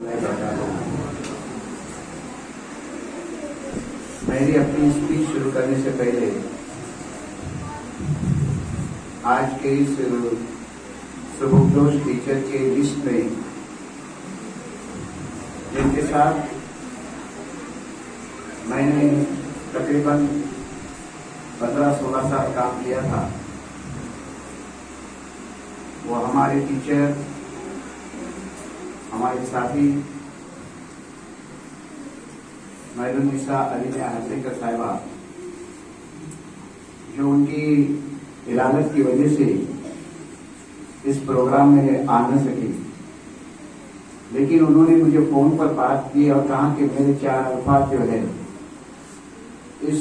मेरी अपनी स्पीच शुरू करने से पहले आज के इस सुबोधोष टीचर के लिस्ट में जिनके साथ मैंने तकरीबन 15-16 साल काम किया था, वो हमारे टीचर, हमारे साथी महरुन्निसा अलीमिया हसैकर साहिबा, जो उनकी इलाजत की वजह से इस प्रोग्राम में आ न सकी, लेकिन उन्होंने मुझे फोन पर बात की और कहा कि मेरे 4 अल्फाज जो है इस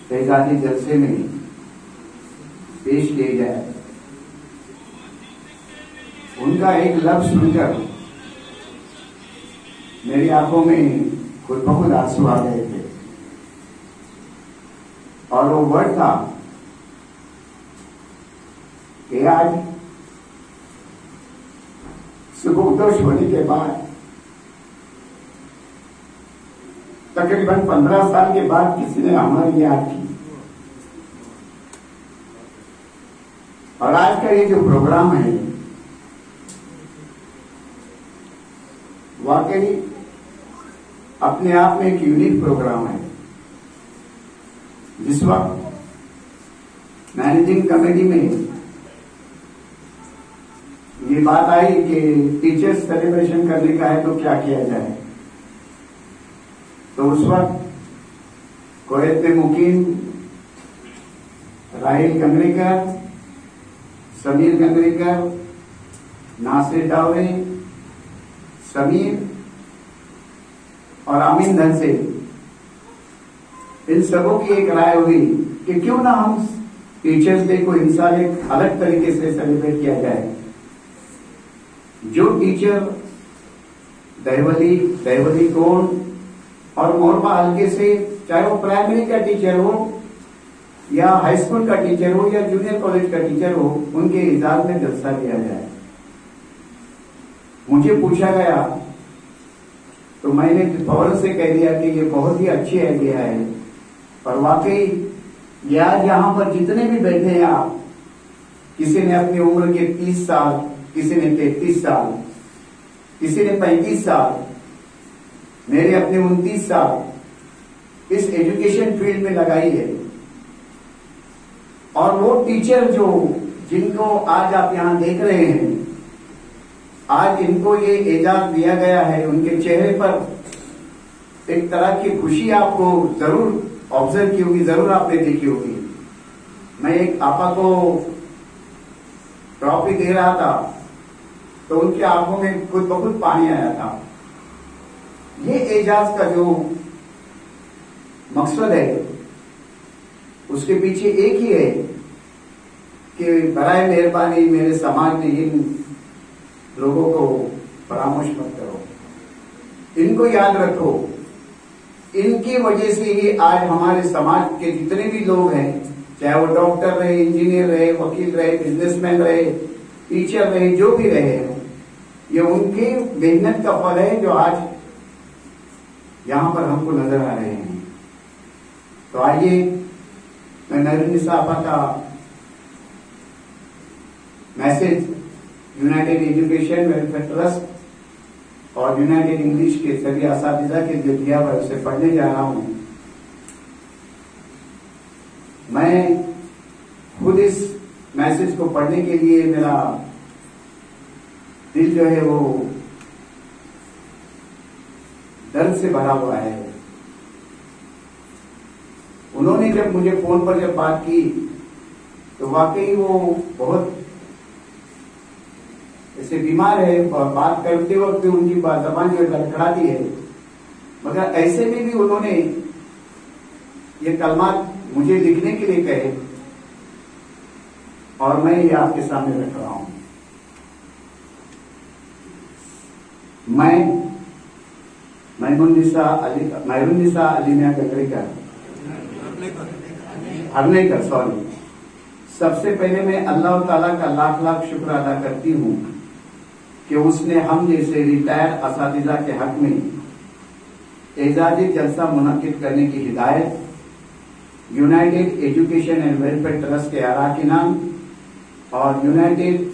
शहजादी जलसे में पेश किए जाए। उनका एक लफ्ज सुनकर मेरी आंखों में खुद ब खुद आंसू आ गए थे, और वो वर्ड था कि आज सुबोधोष होने के बाद तकरीबन 15 साल के बाद किसी ने हमारी याद की, और आज का ये जो प्रोग्राम है वाकई अपने आप में एक यूनिक प्रोग्राम है। जिस वक्त मैनेजिंग कमेटी में ये बात आई कि टीचर्स सेलिब्रेशन करने का है तो क्या किया जाए, तो उस वक्त कुवैत में मुकीम राहिल गंगरेकर, समीर गंगरेकर, नासिर डावरे, समीर और आमीन धन से इन सबों की एक राय हुई कि क्यों ना हम टीचर्स डे को इस साल एक अलग तरीके से सेलिब्रेट किया जाए। जो टीचर दहवली कोण और मोरबा हल्के से, चाहे वो प्राइमरी का टीचर हो या हाई स्कूल का टीचर हो या जूनियर कॉलेज का टीचर हो, उनके इजाजत में जलसा किया जाए। मुझे पूछा गया तो मैंने फौरन से कह दिया कि ये बहुत ही अच्छी आइडिया है, पर वाकई आज यहां पर जितने भी बैठे हैं आप, किसी ने अपनी उम्र के 30 साल, किसी ने 33 साल, किसी ने 35 साल, मेरे अपने 29 साल इस एजुकेशन फील्ड में लगाई है। और वो टीचर जिनको आज आप यहां देख रहे हैं, आज इनको ये एजाज दिया गया है, उनके चेहरे पर एक तरह की खुशी आपको जरूर ऑब्जर्व की होगी, जरूर आपने देखी होगी। मैं एक आपा को ट्रॉफी दे रहा था तो उनकी आंखों में खुद ब खुद पानी आया था। ये एजाज का जो मकसद है उसके पीछे एक ही है कि बराए मेहरबानी मेरे समाज में इन लोगों को परामर्श मत करो, इनको याद रखो। इनकी वजह से ही आज हमारे समाज के जितने भी लोग हैं, चाहे वो डॉक्टर रहे, इंजीनियर रहे, वकील रहे, बिजनेसमैन रहे, टीचर रहे, जो भी रहे, ये उनकी मेहनत का फल है जो आज यहां पर हमको नजर आ रहे हैं। तो आइए मैं महरुन्निसा आपा का message United education welfare trust और यूनाइटेड इंग्लिश के सभी असातिज़ा के जो दिया हुआ उसे पढ़ने जा रहा हूं। मैं खुद इस मैसेज को पढ़ने के लिए मेरा दिल जो है वो दर्द से भरा हुआ है। उन्होंने जब मुझे फोन पर जब बात की तो वाकई वो बहुत ऐसे बीमार है और बात करते वक्त उनकी जबान जो लड़खड़ाती है, मगर ऐसे में भी उन्होंने ये कलमात मुझे लिखने के लिए कहे और मैं ये आपके सामने रख रहा हूं। मैं महरुन्निसा अलीमिया गंगरेकर हरनेकर सबसे पहले मैं अल्लाह ताला का लाख लाख शुक्र अदा करती हूँ कि उसने हम जैसे रिटायर असातिज़ा के हक में एजाजी जलसा मुनक्किद करने की हिदायत United education and welfare trust के अरकान और यूनाइटेड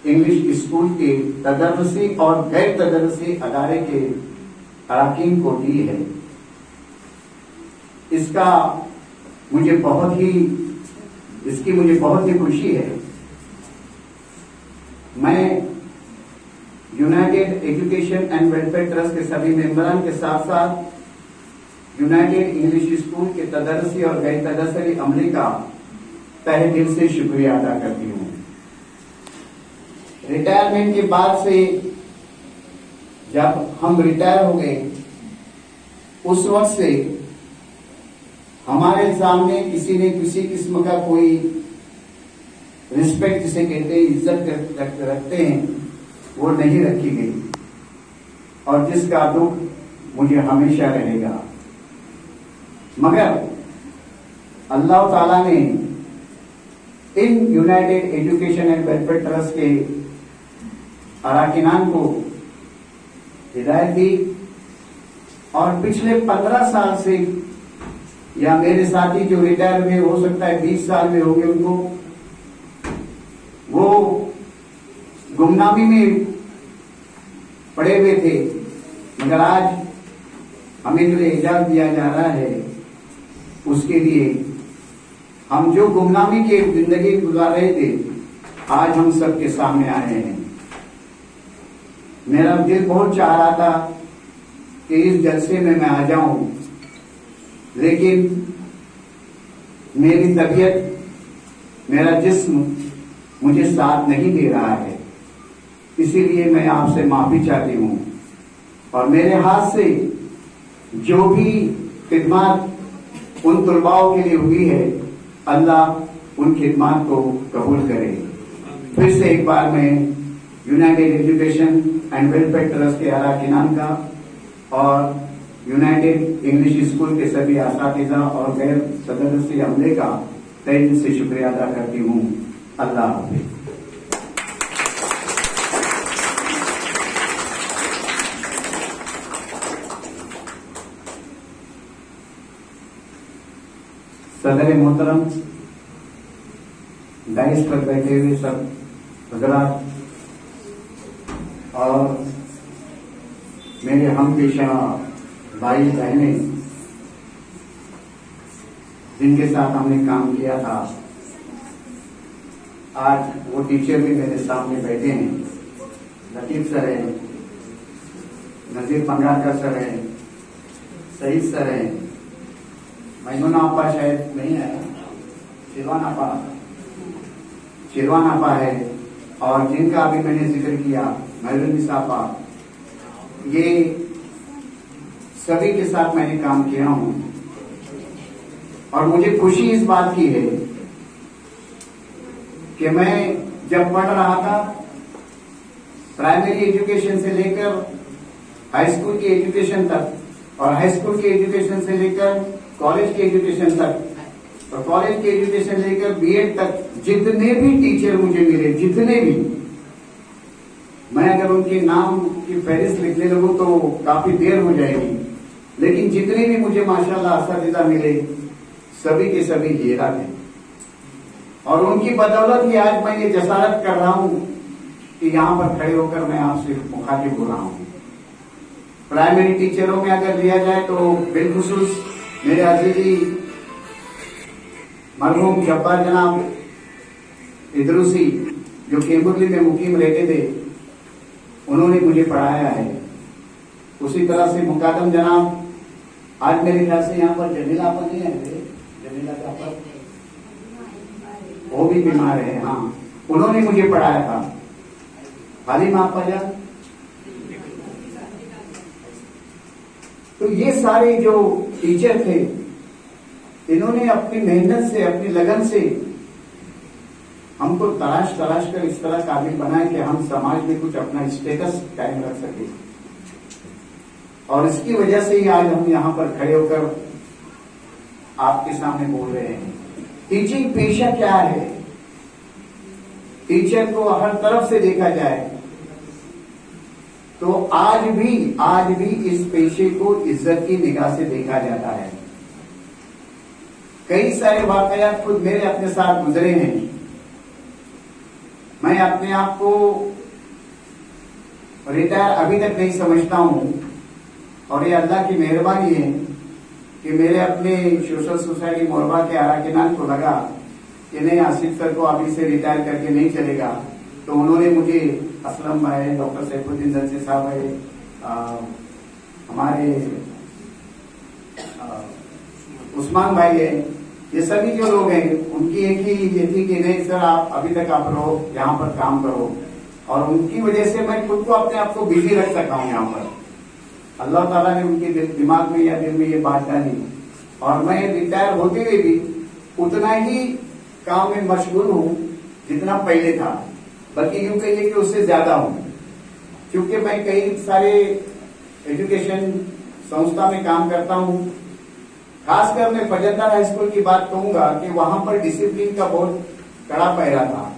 इंग्लिश स्कूल के तदर्रुसी और गैर तदर्रुसी अदारे के अरकान को दी है। इसकी मुझे बहुत ही खुशी है। मैं United education and welfare trust के सभी मेंबरान के साथ साथ यूनाइटेड इंग्लिश स्कूल के तदर्रुसी और गैर तदर्रुसी अमले का तहे दिल से शुक्रिया अदा करती हूँ। रिटायरमेंट के बाद से जब हम रिटायर हो गए उस वक्त से हमारे सामने किसी ने किसी किस्म का कोई रिस्पेक्ट जिसे कहते हैं, इज्जत रखते हैं, वो नहीं रखी गई और जिसका दुख मुझे हमेशा रहेगा। मगर अल्लाह ताला ने in United education and welfare trust के अरकान को हिदायत दी और पिछले 15 साल से या मेरे साथी जो रिटायर हुए हो सकता है 20 साल में होंगे, उनको वो गुमनामी में पड़े हुए थे, मगर आज हमें जो एजाज दिया जा रहा है उसके लिए हम जो गुमनामी की जिंदगी गुजार रहे थे आज हम सबके सामने आए हैं। मेरा दिल बहुत चाह रहा था कि इस जलसे में मैं आ जाऊं, लेकिन मेरी तबीयत, मेरा जिस्म मुझे साथ नहीं दे रहा है, इसीलिए मैं आपसे माफी चाहती हूं और मेरे हाथ से जो भी खिदमत उन तुलबाओं के लिए हुई है अल्लाह उन खिदमत को कबूल करे। फिर से एक बार मैं United education and welfare trust के अरकान का और यूनाइटेड इंग्लिश स्कूल के सभी असातिज़ा और गैर तदर्रुसी अमले का तहे दिल से शुक्रिया अदा करती हूँ। अल्लाह हाफिज। सदर मोहतरम, डाइस पर बैठे हुए सब हजरात और मेरे हमपेशा भाई बहनें जिनके साथ हमने काम किया था, आज वो टीचर भी मेरे सामने बैठे हैं। लतीफ सर है, नजीर पंगारकर सर है, सईद सर है, मैमूना आपा शायद नहीं है, शिरवान आपा है और जिनका अभी मैंने जिक्र किया महरुनिसा आपा, ये सभी के साथ मैंने काम किया हूं और मुझे खुशी इस बात की है कि मैं जब पढ़ रहा था प्राइमरी एजुकेशन से लेकर हाई स्कूल की एजुकेशन तक और हाई स्कूल की एजुकेशन से लेकर कॉलेज की एजुकेशन तक और कॉलेज की एजुकेशन लेकर बीएड तक जितने भी टीचर मुझे मिले, जितने भी, मैं अगर उनके नाम की फहरिस्त लिखने लगूं तो काफी देर हो जाएगी, लेकिन जितने भी मुझे माशाल्लाह असातिज़ा मिले सभी के सभी हीरा थे और उनकी बदौलत ही आज मैं ये जसारत कर रहा हूं कि यहां पर खड़े होकर मैं आपसे मुखातिब हो रहा हूं। प्राइमरी टीचरों में अगर लिया जाए तो बिलखुसूस मेरे अजीजी मरहूम जब्बार जनाब इदरूसी जो केम्बुरली में मुकीम रहते थे, उन्होंने मुझे पढ़ाया है। उसी तरह से मुकादम जनाब, आज मेरे ख्याल से यहाँ पर जमीला आपा नहीं है, जमीला का पर वो भी बीमार है, हाँ, उन्होंने मुझे पढ़ाया था। हालिमा आपा जान, तो ये सारे जो टीचर थे इन्होंने अपनी मेहनत से, अपनी लगन से हमको तलाश कर इस तरह काबिल बनाए कि हम समाज में कुछ अपना स्टेटस कायम रख सके और इसकी वजह से ही आज हम यहाँ पर खड़े होकर आपके सामने बोल रहे हैं। टीचिंग पेशा क्या है? टीचर को हर तरफ से देखा जाए तो आज भी इस पेशे को इज्जत की निगाह से देखा जाता है। कई सारे वाकयात खुद मेरे अपने साथ गुजरे हैं। मैं अपने आप को रिटायर अभी तक नहीं समझता हूं, और ये अल्लाह की मेहरबानी है कि मेरे अपने सोशल सोसाइटी मोरबा के अरकान को लगा कि नहीं, आसिफ सर को अभी से रिटायर करके नहीं चलेगा। तो उन्होंने मुझे, असलम भाई, डॉक्टर सैफुद्दीन दंसी साहब है, हमारे उस्मान भाई है, ये सभी जो लोग हैं उनकी एक ही ये थी कि नहीं सर आप अभी तक आप रहो, यहाँ पर काम करो। और उनकी वजह से मैं खुद को अपने आप को बिजी रख सका हूँ यहाँ पर। अल्लाह ताला ने उनके दिमाग में या दिल में ये बात डाली, और मैं रिटायर होते हुए भी उतना ही काम में मशगूल हूँ जितना पहले था, बल्कि यूं कहिए कि उससे ज्यादा हूँ। क्योंकि मैं कई सारे एजुकेशन संस्था में काम करता हूँ। खासकर मैं फजलदार हाई स्कूल की बात कहूंगा कि वहां पर डिसिप्लिन का बहुत कड़ा पहरा था,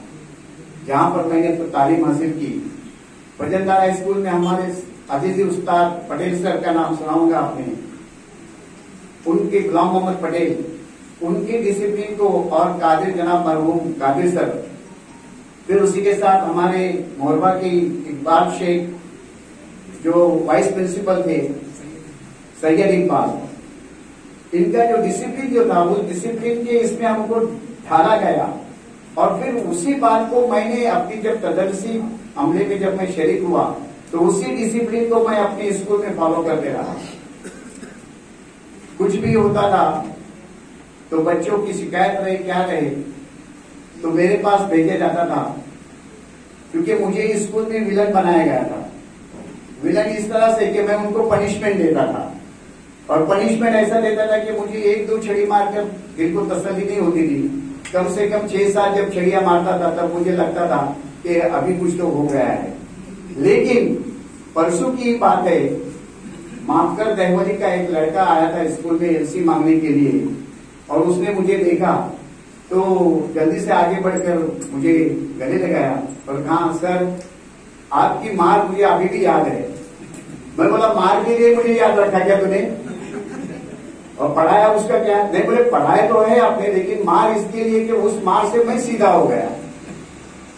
जहां पर मैंने तो तालीम हासिल की। फजलदार हाई स्कूल में हमारे अजीजी उस्ताद पटेल सर का नाम सुनाऊंगा आपने, उनके गुलाम मोहम्मद पटेल, उनके डिसिप्लिन को, और कादिर जनाब मरहूम कादिर सर, फिर उसी के साथ हमारे मोरबा की इकबाल शेख जो वाइस प्रिंसिपल थे, सैयद इकबाल, इनका जो डिसिप्लिन जो था, उस डिसिप्लिन के इसमें हमको ढाला गया। और फिर उसी बात को मैंने अपनी जब तदरसी अमले में जब मैं शरीक हुआ, तो उसी डिसिप्लिन को मैं अपने स्कूल में फॉलो करते रहा। कुछ भी होता था तो बच्चों की शिकायत रहे क्या रहे तो मेरे पास भेजा जाता था, क्योंकि मुझे स्कूल में विलन बनाया गया था। विलन इस तरह से कि मैं उनको पनिशमेंट देता था, और पनिशमेंट ऐसा देता था कि मुझे 1-2 छड़ी मारकर दिल को तसल्ली नहीं होती थी। कम से कम 6-7 जब छड़ियां मारता था तब मुझे लगता था कि अभी कुछ तो हो गया है। लेकिन परसों की बात है, माफकर दहवली का एक लड़का आया था स्कूल में एलसी मांगने के लिए, और उसने मुझे देखा तो जल्दी से आगे बढ़कर मुझे गले लगाया और कहा, सर आपकी मार मुझे अभी भी याद है। मैं बोला, मार के लिए मुझे याद रखा क्या तूने, और पढ़ाया उसका क्या? नहीं, बोले पढ़ाया तो है आपने, लेकिन मार इसके लिए कि उस मार से मैं सीधा हो गया।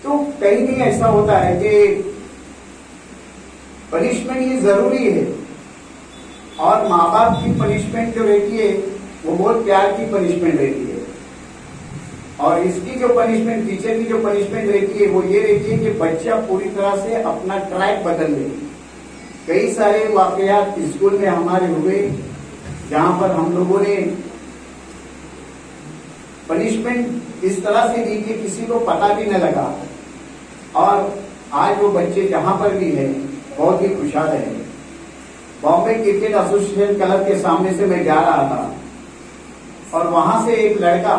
तो कहीं भी ऐसा होता है कि पनिशमेंट ये जरूरी है, और माँ बाप की पनिशमेंट जो रहती है वो बहुत प्यार की पनिशमेंट रहती है, और इसकी जो पनिशमेंट, टीचर की जो पनिशमेंट रहती है वो ये रहती है कि बच्चा पूरी तरह से अपना ट्रैक बदल ले। कई सारे वाकयात स्कूल में हमारे हुए जहां पर हम लोगों ने पनिशमेंट इस तरह से दी कि किसी को पता भी न लगा, और आज वो बच्चे जहां पर भी है बहुत ही खुशहाल है। बॉम्बे क्रिकेट एसोसिएशन क्लब के सामने से मैं जा रहा था, और वहां से एक लड़का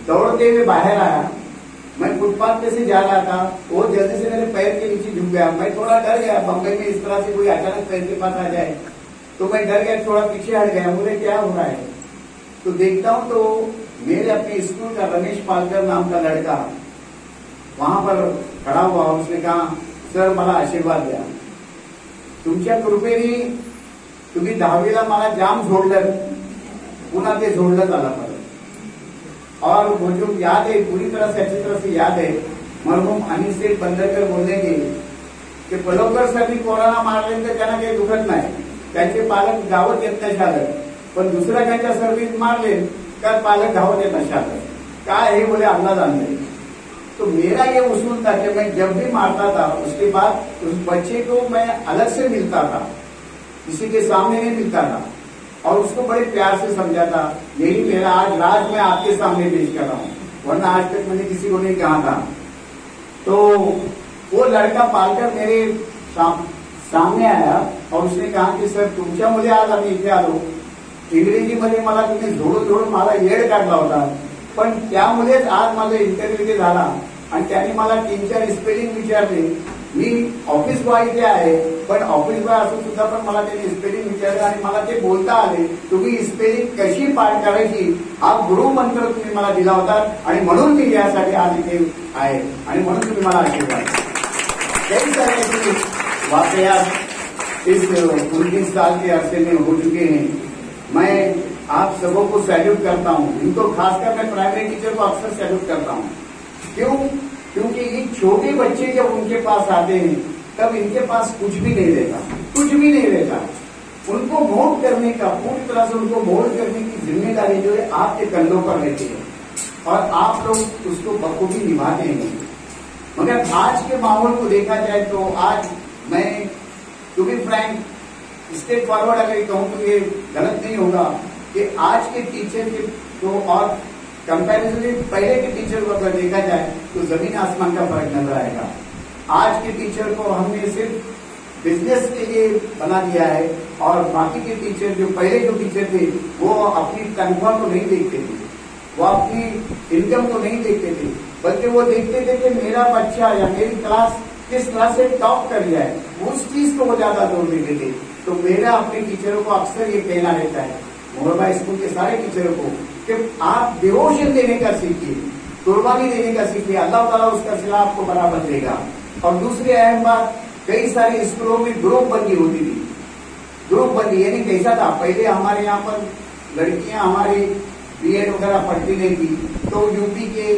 दौड़ते हुए बाहर आया। मैं फुटपाथ पे से जा रहा था, वो जल्दी से मेरे पैर के नीचे झुक गया। मैं थोड़ा डर गया, बम्बई में इस तरह से कोई अचानक पैर के पास आ जाए तो मैं डर गया, थोड़ा पीछे हट गया। मुझे क्या हो रहा है तो देखता हूं तो मेरे अपने स्कूल का रमेश पालकर नाम का लड़का वहां पर खड़ा हुआ। उसने कहा, सर मला आशीर्वाद द्या, तुमच्या कृपेने तुम्ही 10वीला मला जाम झोडलं, पुन्हा ते झोडलं झाला परत। और वो जो याद है पूरी तरह से, अच्छी तरह से याद है, मरहूम अनिल शेख बंदरकर बोललेले की पलोकर सरनी कोरोना मारल्यानंतर त्यांना काही दुखत नाही, त्यांचे पालक गावात येत नाही शाळेत, पण दुसऱ्या त्यांच्या सर्विस मारले तर पालक गावात येत नाही शाळेत। काय हे बोले अल्लाह जानते। तो मेरा ये उसूल था कि मैं जब भी मारता था उसके बाद उस बच्चे को मैं अलग से मिलता था, किसी के सामने नहीं मिलता था, और उसको बड़े प्यार से समझाता। यही मेरा आज राज मैं आपके सामने पेश कर रहा हूँ, वरना आज तक मैंने किसी को नहीं कहा था। तो वो लड़का पालकर मेरे सामने आया और उसने कहा कि सर तुमच्यामुळे आज आम्ही इथे आलो, इंग्रजीमध्ये मला तुम्ही झोडून मला येड काढला होता, पण त्यामुळेच आज माझा इंटरव्ह्यू झाला आणि त्यांनी मला 3-4 स्पेलिंग विचारले। मी ऑफिस बॉय इथे आहे, पण ऑफिस बॉय असून सुद्धा पण मला त्यांनी स्पेलिंग विचारलं आणि मला ते बोलता आले। तुम्ही स्पेलिंग कशी पाठ करायची हा गुरु मंत्र तुम्ही मला दिला होता, आणि म्हणून मी यासाठी आज इथे आहे, आणि म्हणून तुम्ही मला आशीर्वाद। काही सारे वाकयात इस 19 साल के अरसे में हो चुके हैं। मैं आप सबों को सैल्यूट करता हूँ। इनको खासकर मैं प्राइमरी टीचर को अक्सर सैल्यूट करता हूँ। क्यों? क्योंकि ये छोटे बच्चे जब उनके पास आते हैं तब इनके पास कुछ भी नहीं रहता, कुछ भी नहीं रहता। उनको मोल्ड करने का, पूरी तरह से उनको मोल्ड करने की जिम्मेदारी जो है आपके कंधों पर रहती है और आप लोग उसको बखूबी निभाते हैं। मगर आज के माहौल को देखा जाए तो आज मैं to be frank straightforward अगर कहूँ तो ये गलत नहीं होगा कि आज के टीचर के तो और कंपैरिजनली पहले के टीचर को अगर देखा जाए तो जमीन आसमान का फर्क नजर आएगा। आज के टीचर को हमने सिर्फ बिजनेस के लिए बना दिया है और बाकी के टीचर जो पहले जो टीचर थे वो अपनी तनख्वाह को नहीं देखते थे, वो अपनी इनकम को नहीं देखते थे, बल्कि वो देखते थे कि मेरा बच्चा या मेरी क्लास किस तरह से टॉप कर लिया है, उस चीज को वो ज्यादा जोर देते थे। तो मेरा अपने टीचरों को अक्सर ये कहना रहता है, मोहरबा स्कूल के सारे टीचरों को, कि आप डिवोशन देने का सीखिए, कुर्बानी देने का सीखिए, अल्लाह ताला उसका सिला आपको बराबर देगा। और दूसरी अहम बात, कई सारे स्कूलों में ग्रुप बंदी होती थी। ग्रुप बंदी यानी कैसा था, पहले हमारे यहाँ पर लड़कियां हमारे बीएड वगैरह पढ़ती नहीं थी, तो यूपी के,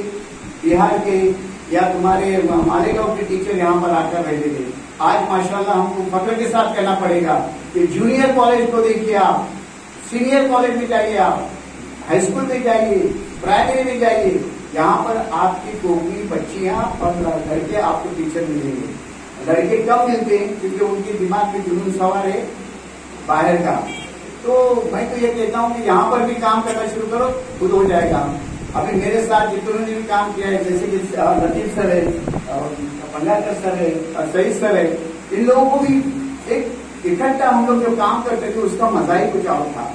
बिहार के या तुम्हारे मालेगांव के टीचर यहाँ पर आकर रहते थे। आज माशाल्लाह हमको फख्र के साथ कहना पड़ेगा कि जूनियर कॉलेज को देखिए आप, सीनियर कॉलेज में जाइए आप, हाई स्कूल में जाइए, प्राइमरी में जाइए, यहाँ पर आपकी कोकली बच्चियां और लड़के आपको टीचर मिलेंगे। लड़के कम मिलते हैं क्योंकि उनके दिमाग में जुनून सवार है बाहर का। तो मैं तो ये कहता हूँ कि यहाँ पर भी काम करना शुरू करो, खुद हो जाएगा। अभी मेरे साथ जितने ने भी काम किया है, जैसे कि लतीफ सर है, पंगाकर सर है, सईद सर है, इन लोगों को भी एक इकट्ठा हम लोग जो काम करते थे उसका मजा ही कुछ और था।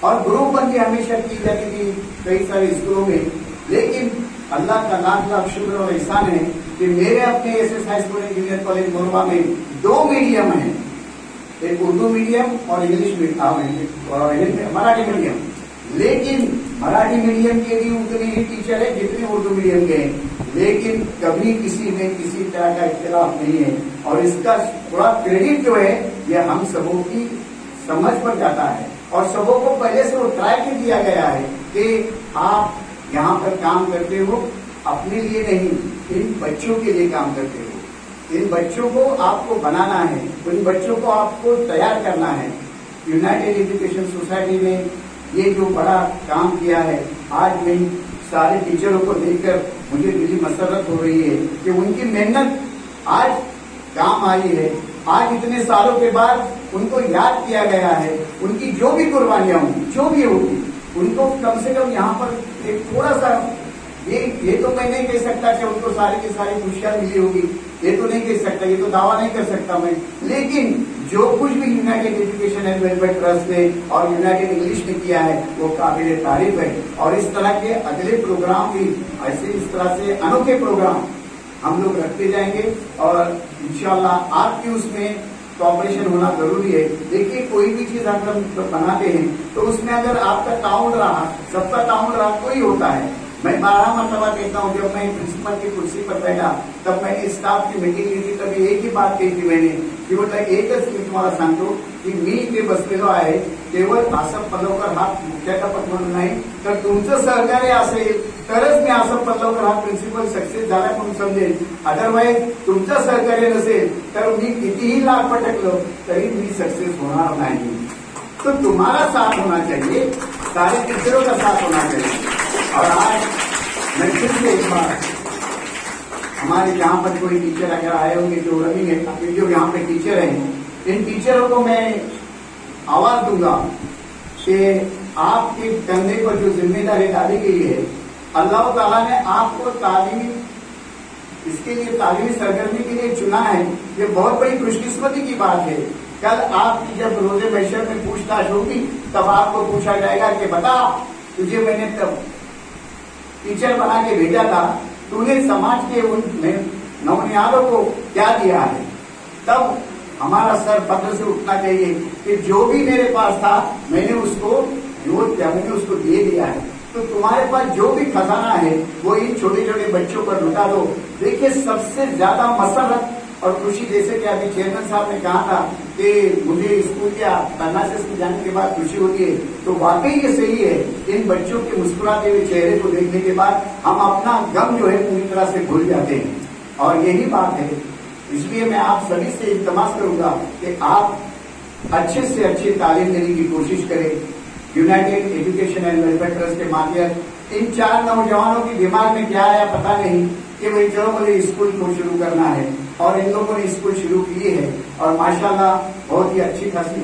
और ग्रुप बंदी हमेशा की जाती थी कई सारे स्कूलों में, लेकिन अल्लाह का लाख लाख शुक्र और एहसान है कि मेरे अपने SS high school and junior college Morba में 2 मीडियम है, एक उर्दू मीडियम और इंग्लिश मीडियम, मराठी मीडियम। लेकिन मराठी मीडियम के भी उतने ही टीचर है जितने उर्दू मीडियम के हैं, लेकिन कभी किसी में किसी तरह का इख्तिलाफ नहीं है। और इसका थोड़ा क्रेडिट जो है ये हम सबों की समझ पर जाता है और सबों को पहले से वो ट्राई कर दिया गया है कि आप यहाँ पर काम करते हो अपने लिए नहीं, इन बच्चों के लिए काम करते हो। इन बच्चों को आपको बनाना है, इन बच्चों को आपको तैयार करना है। यूनाइटेड एजुकेशन सोसाइटी ने ये जो बड़ा काम किया है, आज मैं सारे टीचरों को देखकर मुझे दिली मसरत हो रही है कि उनकी मेहनत आज काम आई है। आज इतने सालों के बाद उनको याद किया गया है, उनकी जो भी कुर्बानियां होंगी, जो भी होगी, उनको कम से कम यहाँ पर एक थोड़ा सा ये तो मैं नहीं कह सकता कि उनको सारी की सारी खुशियां मिली होगी, ये तो नहीं कह सकता, ये तो दावा नहीं कर सकता मैं। लेकिन जो कुछ भी United education and welfare trust ने और यूनाइटेड इंग्लिश ने किया है वो काबिल तारीफ है। और इस तरह के अगले प्रोग्राम भी ऐसे इस तरह से अनोखे प्रोग्राम हम लोग रखते जाएंगे और इंशाल्लाह आपकी उसमें कॉपरेशन होना जरूरी है। देखिए कोई भी चीज अगर हम बनाते हैं तो उसमें अगर आपका ताउन रहा, सबका ताउन रहा तो ही होता है। मैं 12 मरतबा कहता हूँ, जब मैं प्रिंसिपल की कुर्सी पर बैठा तब मैंने स्टाफ की मीटिंग ली थी, तभी एक ही बात कही थी मैंने की म्हटलं एकच मी तुम्हाला सांगतो की मी इथे बसलेलो आहे केवळ आसफ पल्लवकर हा मुख्याध्यापक म्हणून नाही, तर तुमचं सहकार्य असेल तरच मी आसफ पल्लवकर हा प्रिन्सिपल सक्सेस झाला म्हणून समजेल। अदरवाईज तुमचं सहकार्य नसेल तर मी कितीही लाख पटकलो तरी मी सक्सेस होणार नाही। तो तुम्हारा साथ होना चाहिए, सारे टीचरों का साथ होना चाहिए। और आज मैं फिर से एक बार हमारे जहाँ पर कोई टीचर अगर आए होंगे जो रनिंग है, जो यहाँ पे टीचर हैं, इन टीचरों को मैं आवाज दूंगा कि आपके कंधे पर जो जिम्मेदारी डाली गई है, अल्लाह ताला ने आपको तालीमी इसके लिए तालीमी सरगर्मी के लिए चुना है। ये बहुत बड़ी खुशकिस्मती की बात है। कल आपकी जब रोजे महशर में पूछताछ होगी तब आपको पूछा जाएगा कि बता, तुझे मैंने तब टीचर बना के भेजा था, तूने समाज के उन नौनिहालों को क्या दिया है। तब हमारा सर फख्र से उठना चाहिए कि जो भी मेरे पास था मैंने उसको मैंने उसको दे दिया है। तो तुम्हारे पास जो भी खजाना है वो इन छोटे छोटे बच्चों पर लुटा दो। देखिए सबसे ज्यादा मसरत और खुशी, जैसे कि अभी चेयरमैन साहब ने कहा था कि मुझे स्कूल के पन्ना से स्कूल जाने के बाद खुशी होती है, तो वाकई ये सही है। इन बच्चों के मुस्कुराते हुए चेहरे को देखने के बाद हम अपना गम जो है पूरी तरह से भूल जाते हैं, और यही बात है। इसलिए मैं आप सभी से इल्तमास करूंगा कि आप अच्छे से अच्छी तालीम देने की कोशिश करें। United education and welfare trust के माध्यम इन 4 नौजवानों की दिमाग में क्या आया पता नहीं कि भाई चलो मुझे स्कूल को शुरू करना है, और इन लोगों ने स्कूल शुरू किए है, और माशाल्लाह बहुत ही अच्छी खासी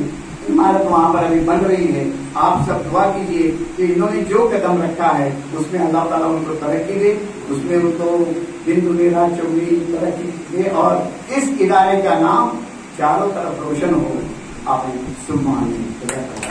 इमारत वहां पर अभी बन रही है। आप सब दुआ कीजिए कि इन्होंने जो कदम रखा है उसमें अल्लाह ताला उनको तरक्की दे, उसमें उनको दिन दुनिया रात चौगुनी तरक्की दे, और इस इदारे का नाम चारों तरफ रोशन हो। आप सुबह